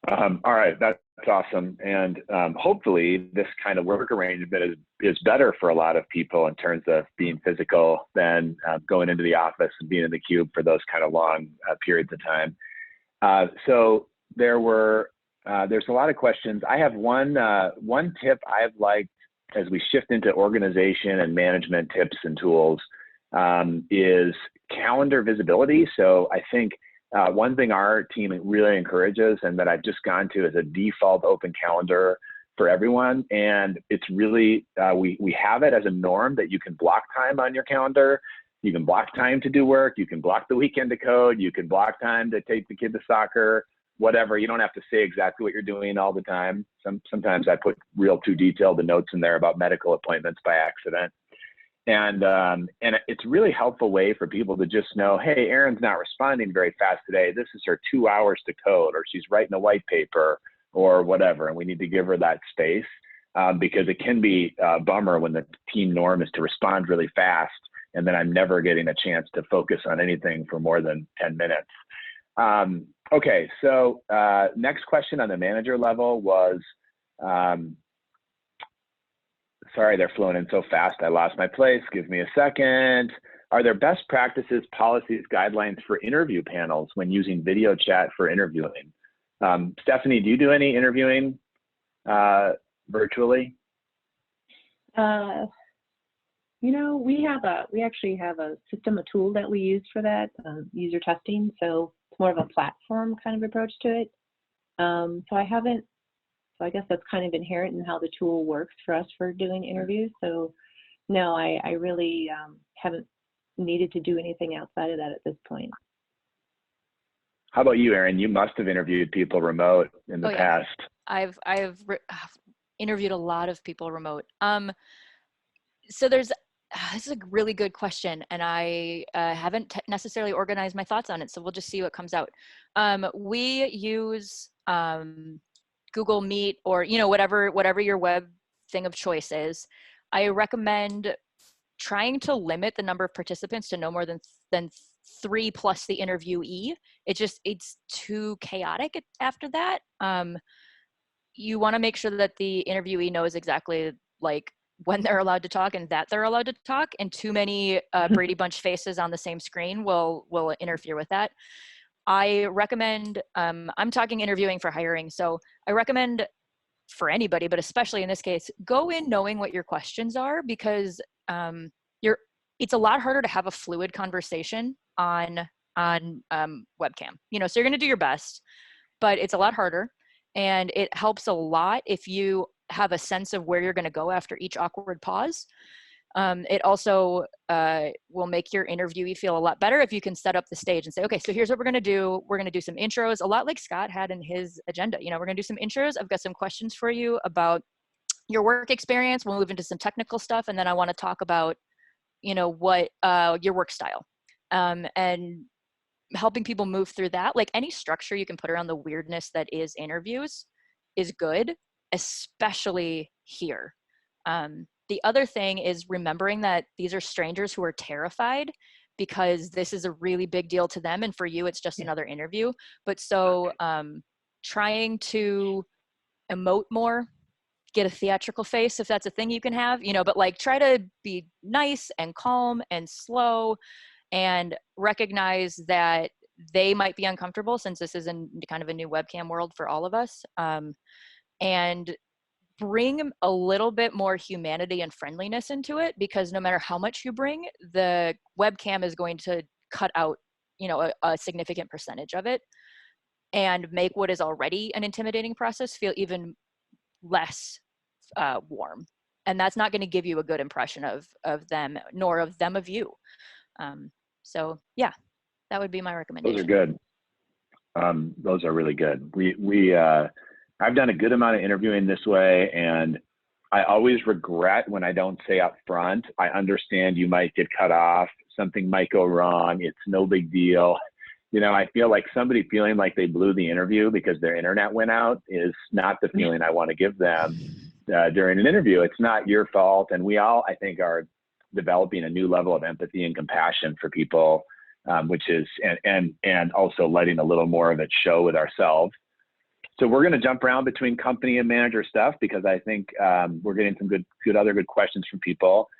All right, that's awesome. And hopefully this kind of work arrangement is better for a lot of people in terms of being physical than going into the office and being in the cube for those kind of long periods of time. So there's a lot of questions. I have one tip I've liked as we shift into organization and management tips and tools is calendar visibility. So I think one thing our team really encourages, and that I've just gone to, is a default open calendar for everyone. And it's really, we have it as a norm that you can block time on your calendar. You can block time to do work. You can block the weekend to code. You can block time to take the kid to soccer, whatever. You don't have to say exactly what you're doing all the time. Sometimes I put real too detailed notes in there about medical appointments by accident. And it's a really helpful way for people to just know, hey, Eryn's not responding very fast today. This is her 2 hours to code, or she's writing a white paper or whatever. And we need to give her that space because it can be a bummer when the team norm is to respond really fast. And then I'm never getting a chance to focus on anything for more than 10 minutes. Okay, so next question on the manager level was, sorry, they're flowing in so fast, I lost my place. Give me a second. Are there best practices, policies, guidelines for interview panels when using video chat for interviewing? Stephanie, do you do any interviewing virtually? We actually have a system, a tool that we use for that, user testing. So it's more of a platform kind of approach to it. So I guess that's kind of inherent in how the tool works for us for doing interviews. So no, I really haven't needed to do anything outside of that at this point. How about you, Eryn? You must have interviewed people remote in the past. I've interviewed a lot of people remote. So this is a really good question, and I haven't necessarily organized my thoughts on it. So we'll just see what comes out. We use Google Meet, or whatever your web thing of choice is. I recommend trying to limit the number of participants to no more than 3 plus the interviewee. It's too chaotic after that. You want to make sure that the interviewee knows exactly when they're allowed to talk and that they're allowed to talk, and too many Brady Bunch faces on the same screen will interfere with that. I recommend, I'm talking interviewing for hiring, so I recommend for anybody, but especially in this case, go in knowing what your questions are, because it's a lot harder to have a fluid conversation on webcam. So you're going to do your best, but it's a lot harder, and it helps a lot if you have a sense of where you're going to go after each awkward pause. It also will make your interviewee feel a lot better if you can set up the stage and say, okay, so here's what we're going to do. We're going to do some intros, a lot like Scott had in his agenda. We're going to do some intros. I've got some questions for you about your work experience. We'll move into some technical stuff. And then I want to talk about, what your work style, and helping people move through that. Like, any structure you can put around the weirdness that is interviews is good, especially here. The other thing is remembering that these are strangers who are terrified because this is a really big deal to them. And for you, it's just another interview. But so trying to emote more, get a theatrical face if that's a thing you can have, but like try to be nice and calm and slow and recognize that they might be uncomfortable since this is kind of a new webcam world for all of us. And bring a little bit more humanity and friendliness into it, because no matter how much you bring, the webcam is going to cut out, a significant percentage of it and make what is already an intimidating process feel even less warm. And that's not going to give you a good impression of them, nor of them of you. So yeah, that would be my recommendation. Those are good. Those are really good. I've done a good amount of interviewing this way, and I always regret when I don't say up front, I understand you might get cut off, something might go wrong, it's no big deal. I feel like somebody feeling like they blew the interview because their internet went out is not the feeling I want to give them during an interview. It's not your fault. And we all, I think, are developing a new level of empathy and compassion for people, which is, and also letting a little more of it show with ourselves. So we're going to jump around between company and manager stuff because I think we're getting some good questions from people.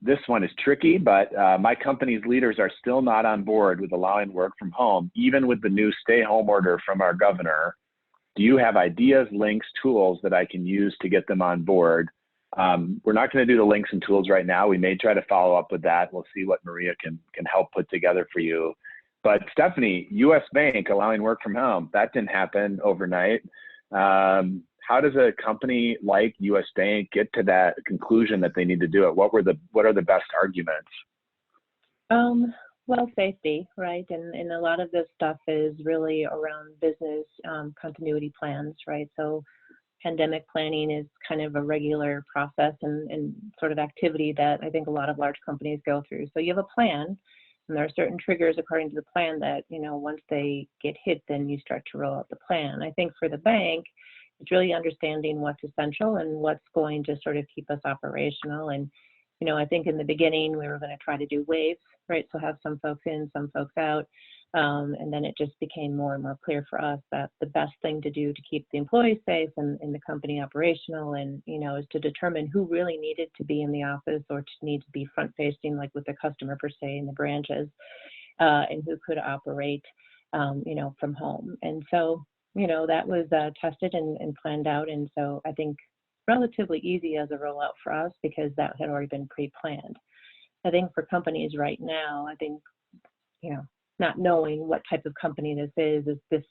This one is tricky, but my company's leaders are still not on board with allowing work from home, even with the new stay-home order from our governor. Do you have ideas, links, tools that I can use to get them on board? We're not going to do the links and tools right now. We may try to follow up with that. We'll see what Maria can help put together for you. But Stephanie, USBank allowing work from home, that didn't happen overnight. How does a company like USBank get to that conclusion that they need to do it? What are the best arguments? Well, safety, right? And a lot of this stuff is really around business continuity plans, right? So pandemic planning is kind of a regular process and sort of activity that I think a lot of large companies go through. So you have a plan, and there are certain triggers according to the plan that, once they get hit, then you start to roll out the plan. I think for the bank, it's really understanding what's essential and what's going to sort of keep us operational. And, I think in the beginning, we were going to try to do waves, right? So have some folks in, some folks out. And then it just became more and more clear for us that the best thing to do to keep the employees safe and the company operational and, is to determine who really needed to be in the office or to need to be front facing, like with the customer per se in the branches, and who could operate, from home. And so, that was tested and planned out. And so I think relatively easy as a rollout for us because that had already been pre-planned. I think for companies right now, I think, not knowing what type of company this is just,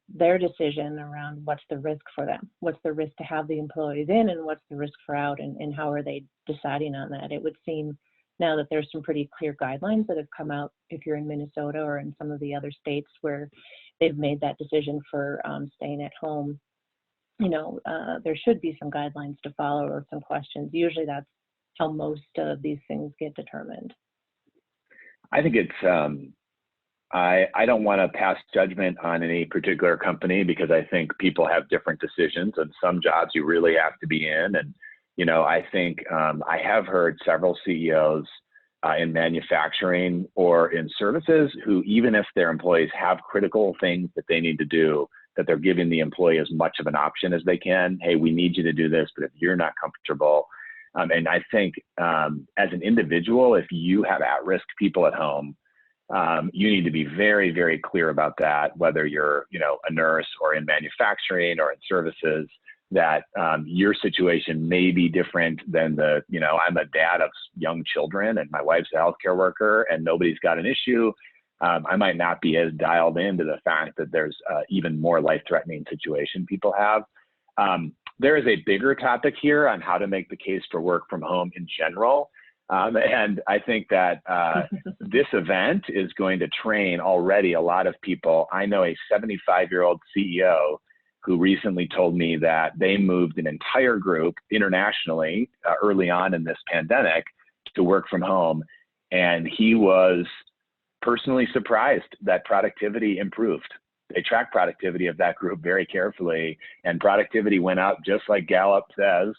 their decision around what's the risk for them, what's the risk to have the employees in and what's the risk for out and how are they deciding on that. It would seem now that there's some pretty clear guidelines that have come out if you're in Minnesota or in some of the other states where they've made that decision for staying at home. There should be some guidelines to follow or some questions. Usually that's how most of these things get determined. I think it's, I don't want to pass judgment on any particular company because I think people have different decisions and some jobs you really have to be in. And, I think I have heard several CEOs in manufacturing or in services who, even if their employees have critical things that they need to do, that they're giving the employee as much of an option as they can. Hey, we need you to do this, but if you're not comfortable, and I think as an individual, if you have at-risk people at home, you need to be very, very clear about that, whether you're, a nurse or in manufacturing or in services, that your situation may be different than I'm a dad of young children and my wife's a healthcare worker and nobody's got an issue. I might not be as dialed into the fact that there's even more life-threatening situation people have. There is a bigger topic here on how to make the case for work from home in general. And I think that this event is going to train already a lot of people. I know a 75-year-old CEO who recently told me that they moved an entire group internationally early on in this pandemic to work from home. And he was personally surprised that productivity improved. They track productivity of that group very carefully, and productivity went up just like Gallup says.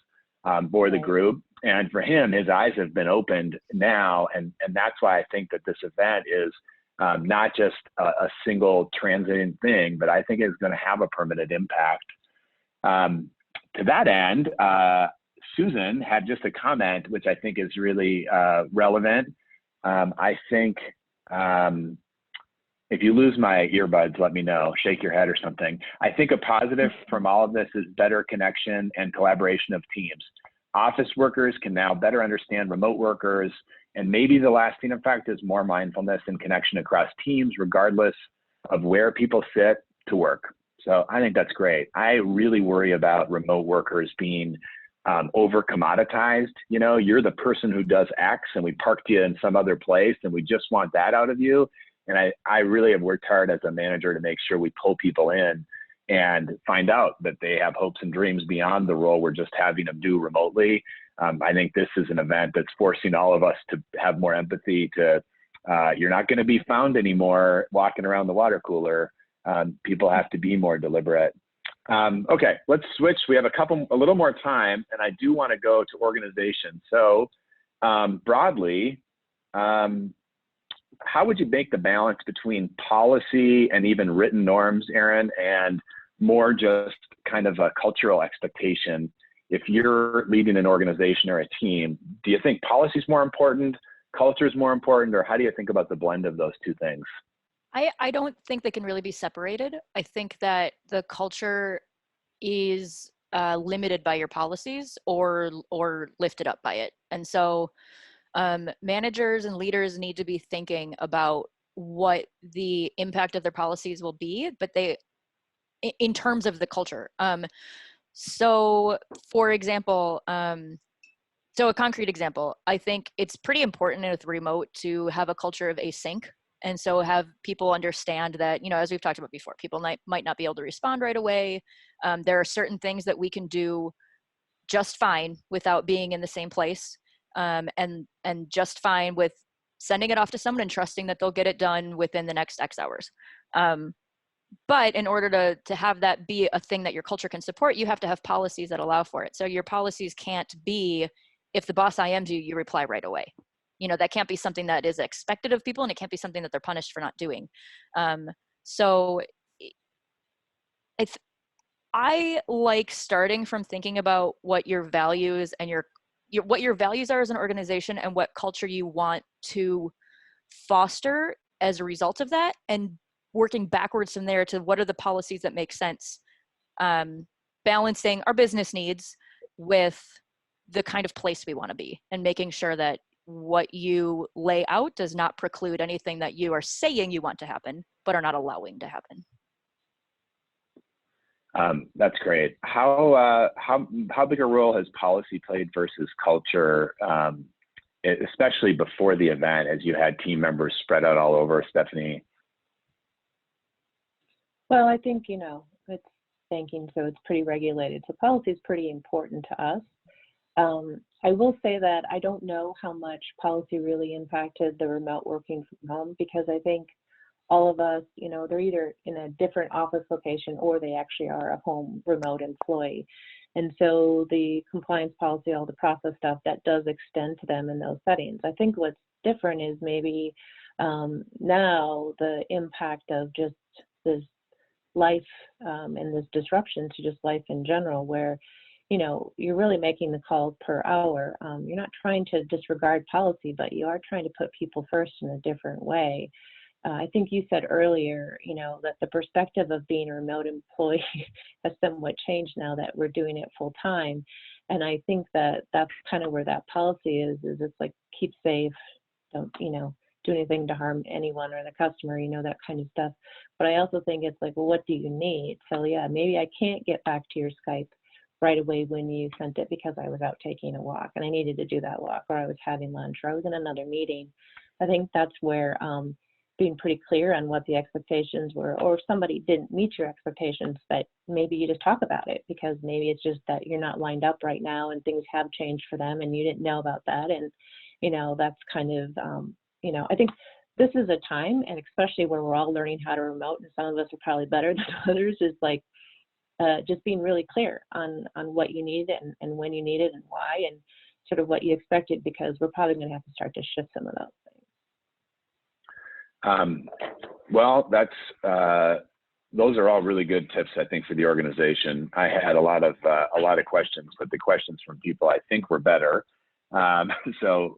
for the group. And for him, his eyes have been opened now. And that's why I think that this event is not just a single transient thing, but I think it's going to have a permanent impact. To that end, Susan had just a comment, which I think is really relevant. I think if you lose my earbuds, let me know, shake your head or something. I think a positive from all of this is better connection and collaboration of teams. Office workers can now better understand remote workers, and maybe the lasting effect is more mindfulness and connection across teams, regardless of where people sit to work. So I think that's great. I really worry about remote workers being over commoditized. You know, you're the person who does X and we parked you in some other place and we just want that out of you. And I really have worked hard as a manager to make sure we pull people in and find out that they have hopes and dreams beyond the role we're just having them do remotely. I think this is an event that's forcing all of us to have more empathy to, you're not going to be found anymore walking around the water cooler. People have to be more deliberate. Okay, let's switch. We have a little more time, and I do want to go to organization. So broadly, how would you make the balance between policy and even written norms, Eryn, and more just kind of a cultural expectation? If you're leading an organization or a team, do you think policy is more important, culture is more important, or how do you think about the blend of those two things? I don't think they can really be separated. I think that the culture is limited by your policies or lifted up by it. And so managers and leaders need to be thinking about what the impact of their policies will be, but in terms of the culture. So for example, so a concrete example, I think it's pretty important with remote to have a culture of async. And so have people understand that, you know, as we've talked about before, people might not be able to respond right away. There are certain things that we can do just fine without being in the same place, and just fine with sending it off to someone and trusting that they'll get it done within the next X hours. But in order to have that be a thing that your culture can support, you have to have policies that allow for it. So your policies can't be, if the boss IMs you, you reply right away. You know, that can't be something that is expected of people, and it can't be something that they're punished for not doing. So I like starting from thinking about what your values and what your values are as an organization and what culture you want to foster as a result of that, and working backwards from there to what are the policies that make sense, balancing our business needs with the kind of place we want to be, and making sure that what you lay out does not preclude anything that you are saying you want to happen, but are not allowing to happen. That's great. How big a role has policy played versus culture, especially before the event, as you had team members spread out all over, Stephanie? Well, I think, you know, it's banking, so it's pretty regulated. So policy is pretty important to us. I will say that I don't know how much policy really impacted the remote working from home, because I think all of us, you know, they're either in a different office location or they actually are a home remote employee. And so the compliance policy, all the process stuff, that does extend to them in those settings. I think what's different is maybe now the impact of just this life and this disruption to just life in general, where, you know, you're really making the calls per hour. You're not trying to disregard policy, but you are trying to put people first in a different way. I think you said earlier, you know, that the perspective of being a remote employee has somewhat changed now that we're doing it full time. And I think that that's kind of where that policy is it's like, keep safe, don't, you know, do anything to harm anyone or the customer, you know, that kind of stuff. But I also think it's like, well, what do you need? So yeah, maybe I can't get back to your Skype right away when you sent it because I was out taking a walk and I needed to do that walk, or I was having lunch, or I was in another meeting. I think that's where being pretty clear on what the expectations were, or if somebody didn't meet your expectations, that maybe you just talk about it, because maybe it's just that you're not lined up right now and things have changed for them and you didn't know about that. And, you know, that's kind of, you know, I think this is a time, and especially where we're all learning how to remote, and some of us are probably better than others, is like, just being really clear on what you need and when you need it and why, and sort of what you expected, because we're probably going to have to start to shift some of those things. Well, those are all really good tips, I think, for the organization. I had a lot of questions, but the questions from people I think were better. So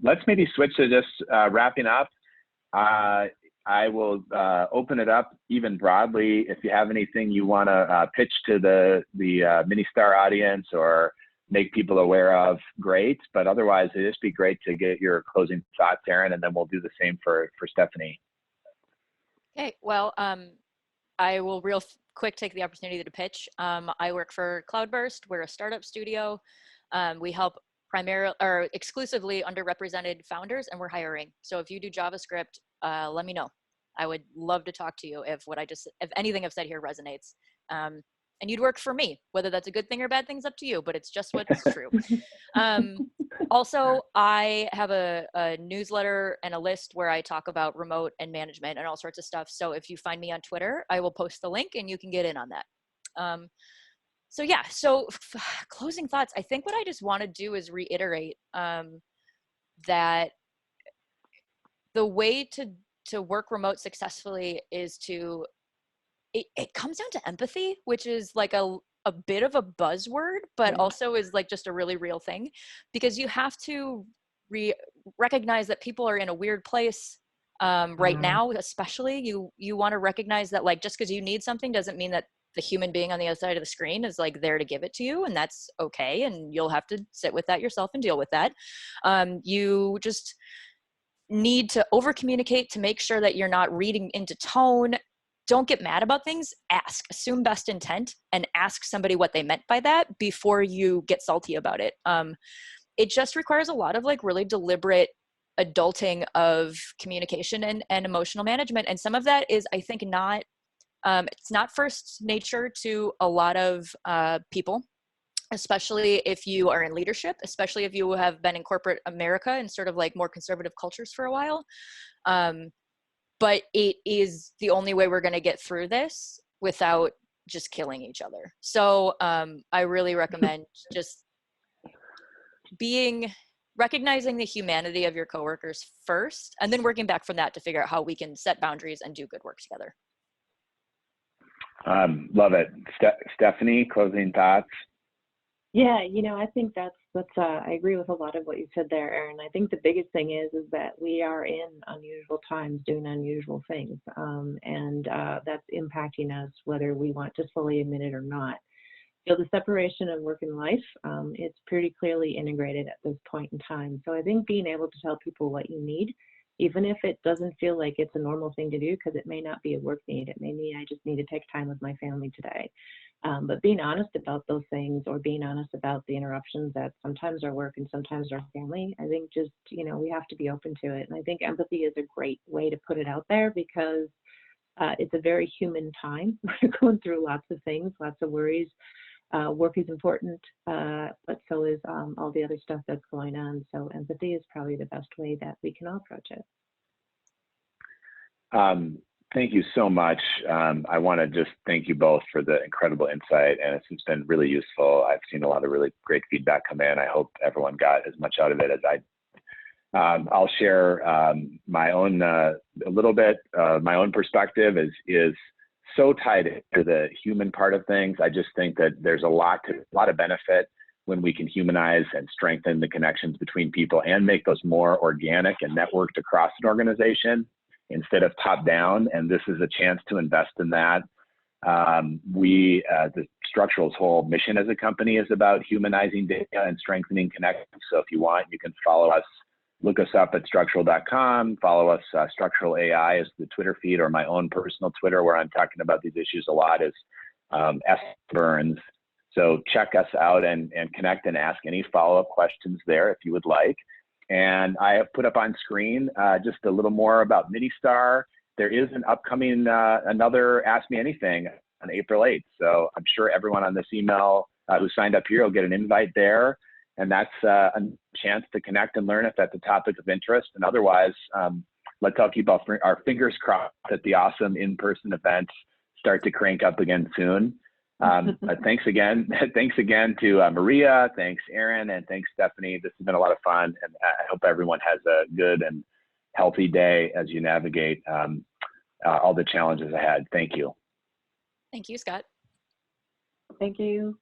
let's maybe switch to just wrapping up. I will open it up even broadly. If you have anything you want to pitch to the Minnestar audience or make people aware of, great. But otherwise, it'd just be great to get your closing thoughts, Eryn, and then we'll do the same for Stephanie. Okay, well, I will real quick take the opportunity to pitch. I work for Cloudburst. We're a startup studio. We help primarily or exclusively underrepresented founders, and we're hiring. So if you do JavaScript, let me know. I would love to talk to you if anything I've said here resonates. And you'd work for me. Whether that's a good thing or bad thing's up to you, but it's just what's true. Also, I have a newsletter and a list where I talk about remote and management and all sorts of stuff. So if you find me on Twitter, I will post the link and you can get in on that. So yeah, so closing thoughts. I think what I just want to do is reiterate that the way to work remote successfully is it comes down to empathy, which is like a bit of a buzzword, but also is like just a really real thing, because you have to recognize that people are in a weird place right now, especially. You want to recognize that, like, just because you need something doesn't mean that the human being on the other side of the screen is like there to give it to you, and that's okay, and you'll have to sit with that yourself and deal with that. You just need to over communicate to make sure that you're not reading into tone. Don't get mad about things. Ask, assume best intent, and ask somebody what they meant by that before you get salty about it. It just requires a lot of like really deliberate adulting of communication and emotional management. And some of that is, I think, not, it's not first nature to a lot of people, especially if you are in leadership, especially if you have been in corporate America and sort of like more conservative cultures for a while. But it is the only way we're going to get through this without just killing each other. So I really recommend just recognizing the humanity of your coworkers first, and then working back from that to figure out how we can set boundaries and do good work together. Love it. Stephanie, closing thoughts? Yeah, I think that's I agree with a lot of what you said there, Eryn. I think the biggest thing is that we are in unusual times doing unusual things, and that's impacting us whether we want to fully admit it or not. So the separation of work and life, it's pretty clearly integrated at this point in time. So I think being able to tell people what you need, even if it doesn't feel like it's a normal thing to do, because it may not be a work need, it may mean I just need to take time with my family today. But being honest about those things, or being honest about the interruptions that sometimes are work and sometimes are family, I think just, we have to be open to it. And I think empathy is a great way to put it out there, because it's a very human time. We're going through lots of things, lots of worries. Work is important, but so is all the other stuff that's going on. So empathy is probably the best way that we can all approach it. Thank you so much. I want to just thank you both for the incredible insight, and it's been really useful. I've seen a lot of really great feedback come in. I hope everyone got as much out of it as I. I'll share my own a little bit. My own perspective is so tied to the human part of things. I just think that there's a lot of benefit when we can humanize and strengthen the connections between people and make those more organic and networked across an organization instead of top down. And this is a chance to invest in that. The Structural's whole mission as a company is about humanizing data and strengthening connections. So if you want, you can follow us. Look us up at structural.com, follow us, Structural AI is the Twitter feed, or my own personal Twitter where I'm talking about these issues a lot is S. Burns. So check us out and connect and ask any follow-up questions there if you would like. And I have put up on screen just a little more about Minnestar. There is an upcoming, another Ask Me Anything on April 8th. So I'm sure everyone on this email who signed up here will get an invite there. And that's a chance to connect and learn if that's a topic of interest. And otherwise, let's all keep our fingers crossed that the awesome in-person events start to crank up again soon. Thanks again. Thanks again to Maria. Thanks, Eryn, and thanks, Stephanie. This has been a lot of fun, and I hope everyone has a good and healthy day as you navigate all the challenges ahead. Thank you. Thank you, Scott. Thank you.